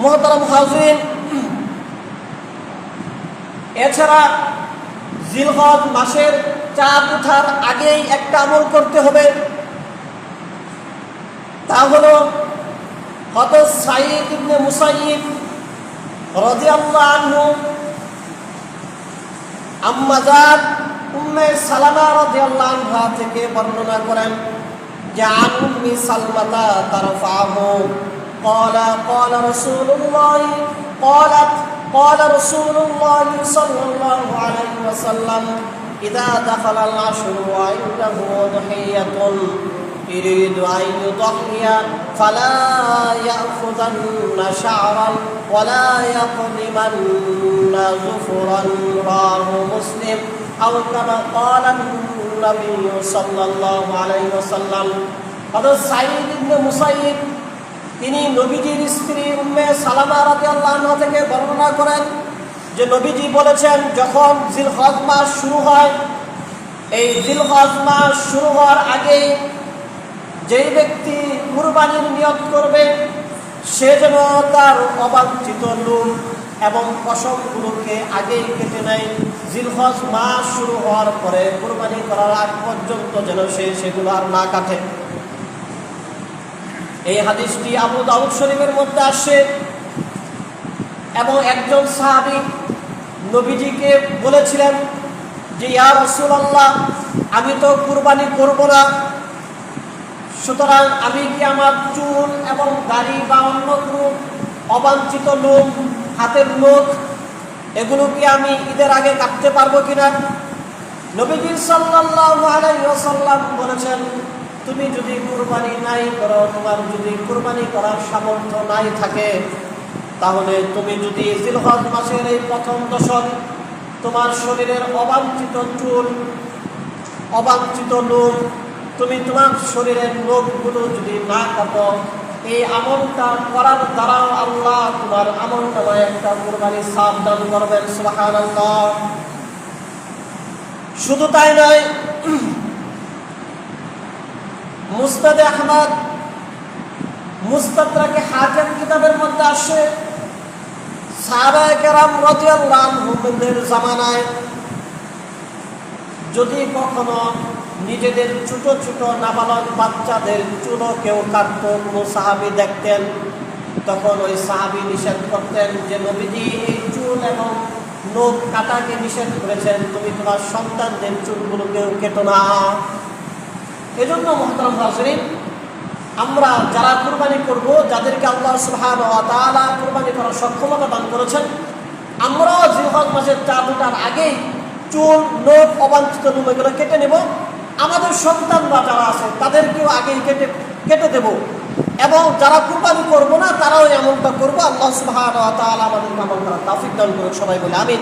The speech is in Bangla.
মুহতারাম হাজিরিন, এছাড়া জিলহজ মাসের চাঁদ ওঠার আগেই একটা আমল করতে হবে। তা হলো হযরত সাঈদ ইবনে মুসাইয়িব রাদিয়াল্লাহু আনহু আম্মা জান উম্মে সালামা রাদিয়াল্লাহু আনহা থেকে বর্ণনা করেন যে আন উম্মি সালমাতা তারফাহু ক্বালা ক্বালা রাসূলুল্লাহ قال رسول الله صلى الله عليه وسلم إذا دخل العشر وعنده ضحية يريد أن يضحي فلا يأخذن شعرا ولا يقدمن ظفرا رواه مسلم أو كما قال النبي صلى الله عليه وسلم হযরত সাঈদ ইবনে মুসাইয়িব তিনি নবীজির স্ত্রী উম্মে সালামা রাদিয়াল্লাহু আনহা থেকে বর্ণনা করেন যে নবীজি বলেছেন, যখন জিলহজ মাস শুরু হয়, এই জিলহজ মাস শুরু হওয়ার আগে যেই ব্যক্তি কুরবানির নিয়ত করবে সে যেন তার অবাঞ্ছিত লোম এবং পশমগুলোকে আগেই কেটে নেয়। জিলহজ মাস শুরু হওয়ার পরে কুরবানি করার আগ পর্যন্ত যেন সে সেগুলো আর না কাটে। এই হাদিসটি আবু দাউদ শরীফের মধ্যে আসে এবং একজন সাহাবী নবীজিকে বলেছিলেন যে ইয়া রাসূলুল্লাহ, আমি তো কুরবানি করব না, সুতরাং আমি কি আমার চুল এবং দাড়ি বা অন্য কোনো অবাঞ্ছিত লোম, হাতের নখ, এগুলো কি আমি ঈদের আগে কাটতে পারবো কিনা? নবীজি সাল্লাল্লাহু আলাইহি ওয়াসাল্লাম বলেছেন, তুমি যদি কুরবানি নাই করো, তোমার যদি কুরবানি করার সামর্থ্য নাই থাকে, তাহলে তুমি যদি জিলহজ মাসের এই প্রথম দশক তোমার শরীরের অবাঞ্ছিত চুল, অবাঞ্ছিত লোম, তুমি তোমার শরীরের নখগুলো যদি না কাটো, এই আমলটা করার দ্বারাও আল্লাহ তোমার আমলনামায় একটা কুরবানির সওয়াব দান করবেন। সুবহানাল্লাহ। শুধু তাই নয়, মুসনাদ আহমদ, মুস্তাদরাকে হাকিম কিতাবের মধ্যে আসে সাহাবায়ে কেরাম রাদিয়াল্লাহু আনহুদের জামানায় যদি কখনো নিজেদের ছোট ছোট নাবালক বাচ্চাদের চুলও কেউ কাটতো, কোনো সাহাবী দেখতেন, তখন ওই সাহাবী নিষেধ করতেন যে নবীজি এই চুল এবং নখ কাটাকে নিষেধ করেছেন, তুমি তোমার সন্তানদের চুলগুলোকেও কেটো না। এজন্য মুহতারাম হাজিরিন, আমরা যারা কুরবানি করব, যাদেরকে আল্লাহ সুবহানাহু ওয়া তাআলা কুরবানি করার সক্ষমতা দান করেছেন, আমরাও জিলহজ মাসের চাঁদ ওঠার আগেই চুল, নখ, অবাঞ্ছিত লোম এগুলো কেটে নেব। আমাদের সন্তানরা যারা আছে তাদেরকেও আগেই কেটে দেব, এবং যারা কুরবানি করব না তারাও এমনটা করবো। আল্লাহ সুবহানাহু ওয়া তাআলা আমাদেরকে আমল করার তৌফিক দান করুন। সবাই বলে আমিন।